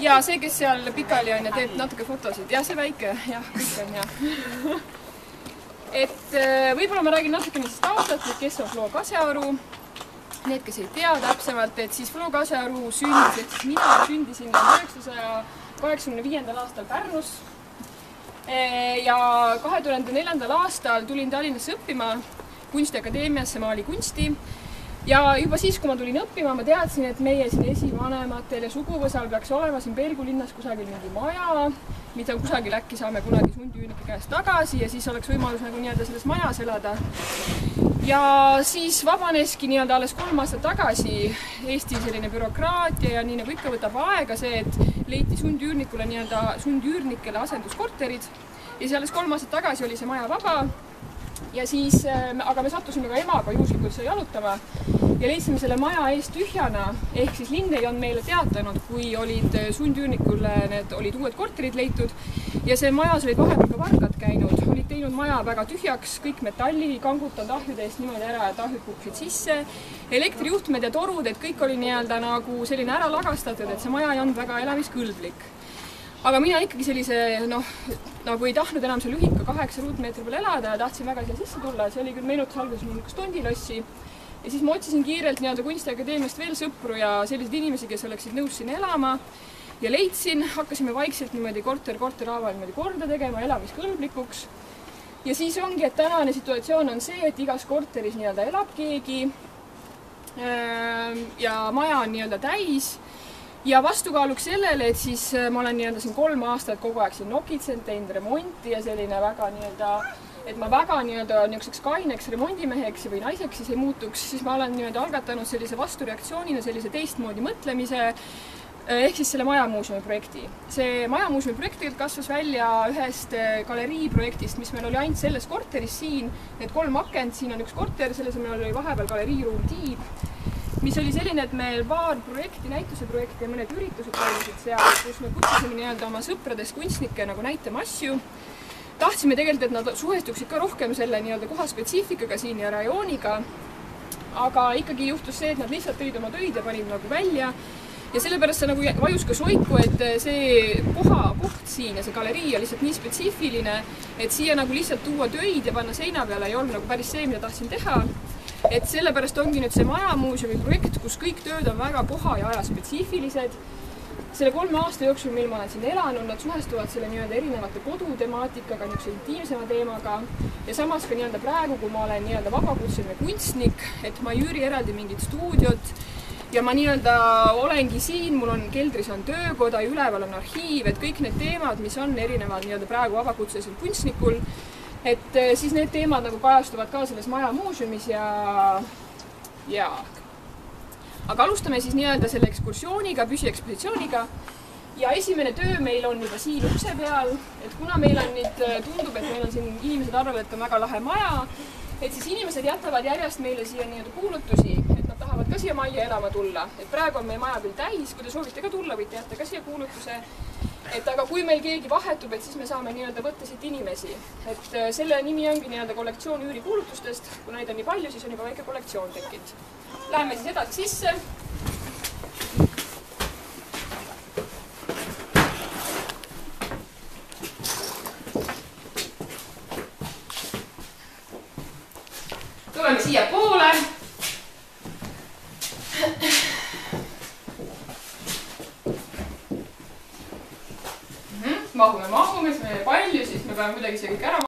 ja see, kes seal pikali on ja teeb natuke fotosid. Jah, see väike, jah, kõik on jah. Et võib-olla ma räägin natukene siis taustalt, kes on Flo Kasearu. Need, kes ei tea täpsemalt, et siis Flo Kasearu sündis, et siis mina sündisin 1985. aastal Pärnus. Ja 2004. aastal tulin Tallinnasse õppima kunstiakadeemiasse maalikunsti. Ja juba siis, kui ma tulin õppima, ma teadsin, et meie siin esivanematel ja suguvõsal peaks olema siin Pelgu linnas kusagil mingi maja, mida kusagil äkki saame kunagi sundüürnike käest tagasi ja siis oleks võimalus nagu nii-öelda selles majas elada. Ja siis vabaneski nii-öelda alles 3 aastat tagasi Eesti selline bürokraatia ja nii nagu ikka võtab aega see, et leiti sundüürnikule nii-öelda sundüürnikele asenduskorterid ja siis alles 3 aastat tagasi oli see maja vaba. Ja siis, aga me sattusime ka emaga juhuslikult seal jalutama ja leidsime selle maja eest tühjana, ehk siis linn ei olnud meile teatanud, kui olid sundüürnikule need olid uued korterid leitud ja see majas olid vahepeal ka vargad käinud, olid teinud maja väga tühjaks, kõik metallikangud on ahjude eest niimoodi ära, et ahjud kukkusid sisse, elektrijuhtmed ja torud, et kõik oli nii-öelda nagu selline ära lagastatud, et see maja ei olnud väga elamiskõlblik. Aga mina ikkagi sellise, nagu ei tahtnud enam seal lühika 8 ruutmeetri peal elada ja tahtsin väga siia sisse tulla, see oli küll meenutus alguses niisugust tondilossi. Ja siis ma otsisin kiirelt nii-öelda kunstiakadeemiast veel sõpru ja sellised inimesi, kes oleksid nõus siin elama. Ja leidsin, hakkasime vaikselt niimoodi korter haaval niimoodi korda tegema, elamiskõlblikuks. Ja siis ongi, et tänane situatsioon on see, et igas korteris nii-öelda elab keegi ja maja on nii-öelda täis. Ja vastukaaluks sellele, et siis ma olen nii-öelda siin 3 aastat kogu aeg siin nokitsen, teinud remonti ja selline väga nii-öelda, et ma väga nii-öelda niisuguseks kaineks remondimeheks või naiseks siis ei muutuks, siis ma olen nii-öelda algatanud sellise vastureaktsioonina sellise teistmoodi mõtlemise ehk siis selle majamuuseumi projekti. See majamuuseumi projekt kasvas välja ühest galerii projektist, mis meil oli ainult selles korteris siin, need 3 akent, siin on üks korter, selles meil oli vahepeal galeriiruum Tiib, mis oli selline, et meil paar projekti, näituse projekti ja mõned üritused toimusid seal, kus me kutsusime nii-öelda oma sõpradest kunstnikke nagu näitama asju. Tahtsime tegelikult, et nad suhestuksid ka rohkem selle nii-öelda koha spetsiifikaga siin ja rajooniga, aga ikkagi juhtus see, et nad lihtsalt tõid oma töid ja panid nagu välja. Ja sellepärast see nagu vajus ka soiku, et see koht siin ja see galerii on lihtsalt nii spetsiifiline, et siia nagu lihtsalt tuua töid ja panna seina peale ei olnud nagu päris see, mida tahtsin teha. Et sellepärast ongi nüüd see majamuuseumi projekt, kus kõik tööd on väga koha ja aja spetsiifilised. Selle 3 aasta jooksul, mil ma olen siin elanud, nad suhestuvad selle nii-öelda erinevate kodutemaatikaga, niisuguse intiimsema teemaga. Ja samas ka nii-öelda praegu, kui ma olen nii-öelda vabakutseline kunstnik, et ma ei üüri eraldi mingit stuudiot ja ma nii-öelda olengi siin, mul on keldris on töökoda ja üleval on arhiiv, et kõik need teemad, mis on erinevad nii-öelda praegu vabakutselisel kunstnikul, et siis need teemad nagu kajastuvad ka selles majamuuseumis ja. Aga alustame siis nii-öelda selle ekskursiooniga, püsiekspositsiooniga ja esimene töö meil on juba siin ukse peal, et kuna meil on nüüd tundub, et meil on siin inimesed arvavad, et on väga lahe maja, et siis inimesed jätavad järjest meile siia nii-öelda kuulutusi, et nad tahavad ka siia majja elama tulla, et praegu on meie maja küll täis, kui te soovite ka tulla, võite jätta ka siia kuulutuse. Et aga kui meil keegi vahetub, et siis me saame nii-öelda võtta siit inimesi. Et selle nimi ongi nii-öelda kollektsioon üürikuulutustest. Kui neid on nii palju, siis on juba väike kollektsioon tekkinud. Läheme siis edasi sisse. Tuleme siia poole. Mahume, siis me palju, siis me peame kuidagi see kõik ära